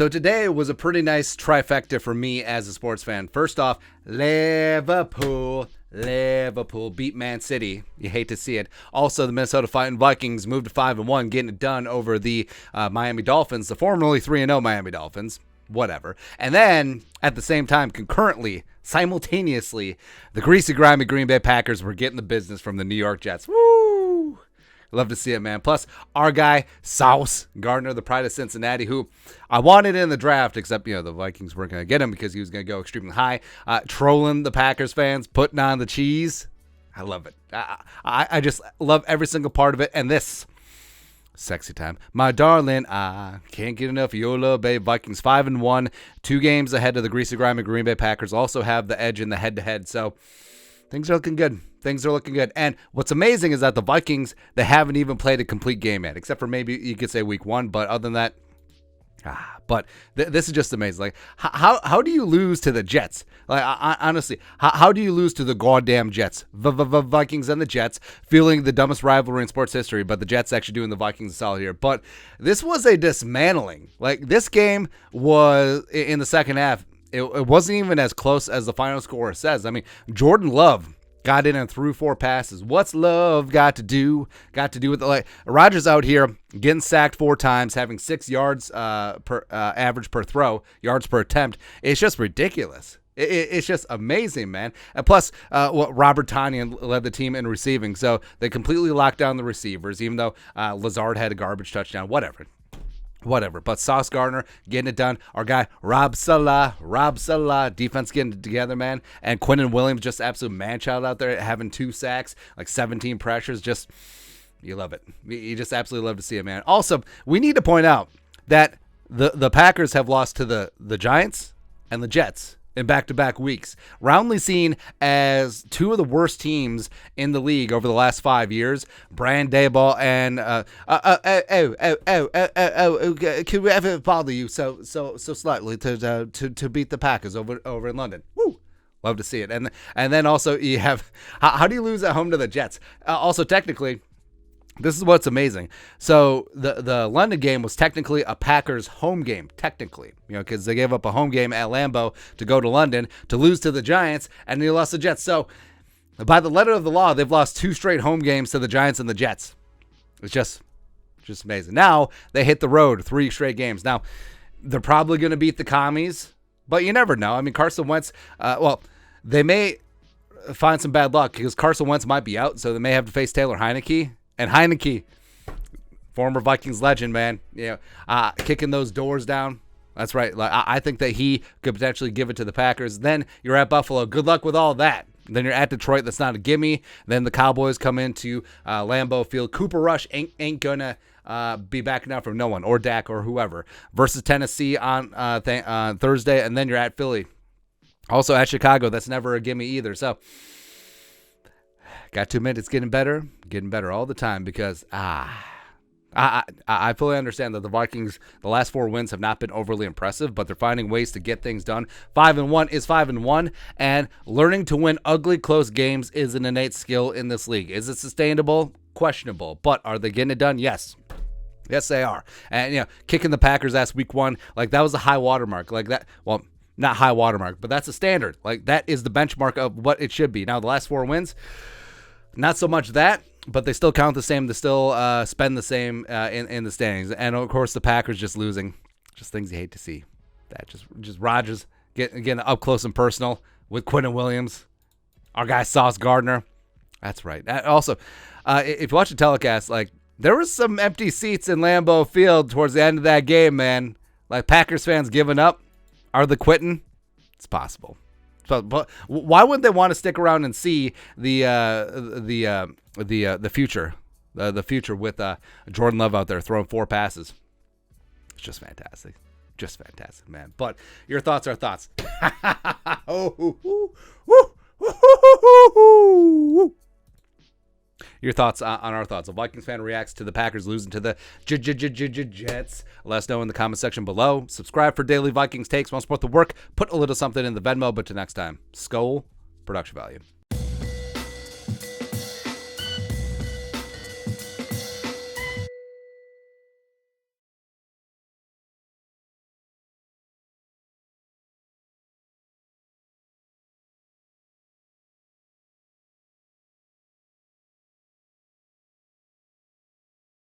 So today was a pretty nice trifecta for me as a sports fan. First off, Liverpool beat Man City. You hate to see it. Also, the Minnesota Fighting Vikings moved to 5-1, getting it done over the Miami Dolphins, the formerly 3-0 Miami Dolphins. Whatever. And then, at the same time, concurrently, simultaneously, the Greasy, Grimy Green Bay Packers were getting the business from the New York Jets. Woo! Love to see it, man. Plus, our guy, Sauce Gardner, the pride of Cincinnati, who I wanted in the draft, except, the Vikings weren't going to get him because he was going to go extremely high. Trolling the Packers fans, putting on the cheese. I love it. I just love every single part of it. And this, sexy time. My darling, I can't get enough of your love, babe. Vikings 5-1, 2 games ahead of the Greasy, Grimy Green Bay Packers. Also have the edge in the head-to-head. So things are looking good. Things are looking good. And what's amazing is that the Vikings, they haven't even played a complete game yet, except for maybe you could say week 1. But other than that, this is just amazing. Like, how do you lose to the Jets? Like, honestly, how do you lose to the goddamn Jets? Vikings and the Jets, feeling the dumbest rivalry in sports history, but the Jets actually doing the Vikings a solid here. But this was a dismantling. Like, this game was, in the second half, it wasn't even as close as the final score says. I mean, Jordan Love got in and threw 4 passes. What's love got to do? Got to do with the, like, Rodgers out here getting sacked 4 times, having 6 yards per average per throw, yards per attempt. It's just ridiculous. It's just amazing, man. And plus, Robert Tonyan led the team in receiving, so they completely locked down the receivers, even though Lazard had a garbage touchdown. Whatever. But Sauce Gardner getting it done. Our guy, Rob Salah, defense getting it together, man. And Quinnen Williams, just absolute man-child out there, having 2 sacks, like 17 pressures. Just, you love it. You just absolutely love to see it, man. Also, we need to point out that the Packers have lost to the Giants and the Jets in back-to-back weeks, roundly seen as 2 of the worst teams in the league over the last 5 years. Brian Daboll and can we ever bother you so slightly to beat the Packers over in London? Woo! Love to see it. And then also you have, how do you lose at home to the Jets? Also, technically, this is what's amazing. So the London game was technically a Packers home game, technically, because they gave up a home game at Lambeau to go to London to lose to the Giants, and they lost the Jets. So by the letter of the law, they've lost 2 straight home games to the Giants and the Jets. It's just amazing. Now they hit the road, 3 straight games. Now they're probably going to beat the Commies, but you never know. I mean, Carson Wentz, they may find some bad luck because Carson Wentz might be out, so they may have to face Taylor Heineke. And Heineke, former Vikings legend, man, kicking those doors down. That's right. Like, I think that he could potentially give it to the Packers. Then you're at Buffalo. Good luck with all that. Then you're at Detroit. That's not a gimme. Then the Cowboys come into Lambeau Field. Cooper Rush ain't gonna be backing out from no one, or Dak or whoever. Versus Tennessee on Thursday, and then you're at Philly. Also at Chicago. That's never a gimme either. So got to admit, it's getting better all the time because I fully understand that the Vikings, the last 4 wins have not been overly impressive, but they're finding ways to get things done. 5-1 is 5-1, and learning to win ugly, close games is an innate skill in this league. Is it sustainable? Questionable. But are they getting it done? Yes. Yes, they are. And, kicking the Packers' ass week 1, like, that was a high watermark. Like that, well, not high watermark, but that's a standard. Like, that is the benchmark of what it should be. Now, the last 4 wins, not so much that, but they still count the same. They still spend the same in the standings. And, of course, the Packers just losing. Just things you hate to see. That just Rodgers getting up close and personal with Quinnen Williams. Our guy Sauce Gardner. That's right. Also, if you watch the telecast, like, there was some empty seats in Lambeau Field towards the end of that game, man. Like, Packers fans giving up. Are they quitting? It's possible. But why wouldn't they want to stick around and see the future, the future with Jordan Love out there throwing 4 passes? It's just fantastic, man. But your thoughts are thoughts. Your thoughts on our thoughts. A Vikings fan reacts to the Packers losing to the Jets. Let us know in the comment section below. Subscribe for daily Vikings takes. Want to support the work? Put a little something in the Venmo. But till next time, Skol, production value.